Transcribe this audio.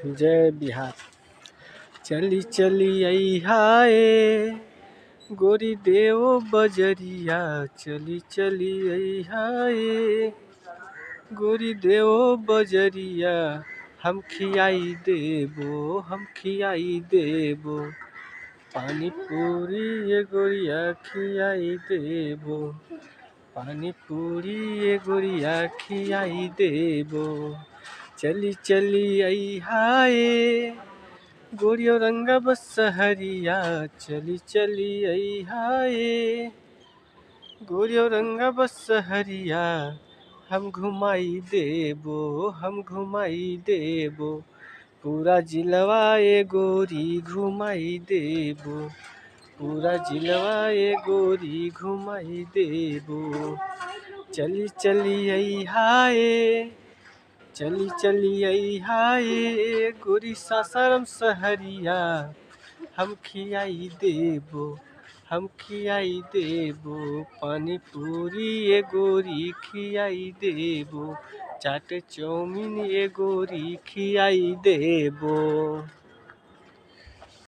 जय बिहार। चली चली आई हाय गोरी देव बजरिया, चली चली आई हाय गोरी देव बजरिया, हम खियाई देबो, हम खियाई देबो, पानी पूरी ये गोरिया खियाई देबो, पानी पूरी ये गोरिया खियाई देबो। चली चली आई हाय गोरियो रंग बसहरिया, चली चली आई हाय गोरियो रंग बसहरिया, हम घुमाई देबो, हम घुमाई देबो, पूरा जिलवा ये गोरी घुमाई देबो, पूरा जिलवा ये गोरी घुमाई देबो। चली चली आई हाय, चली चली आई हाय गोरी सासाराम सहरिया, हम खियाई देबो, हम खियाई देबो, पानी पूरी ये गोरी खियाई देबो, चाट चौमिन ये गोरी खियाई देबो।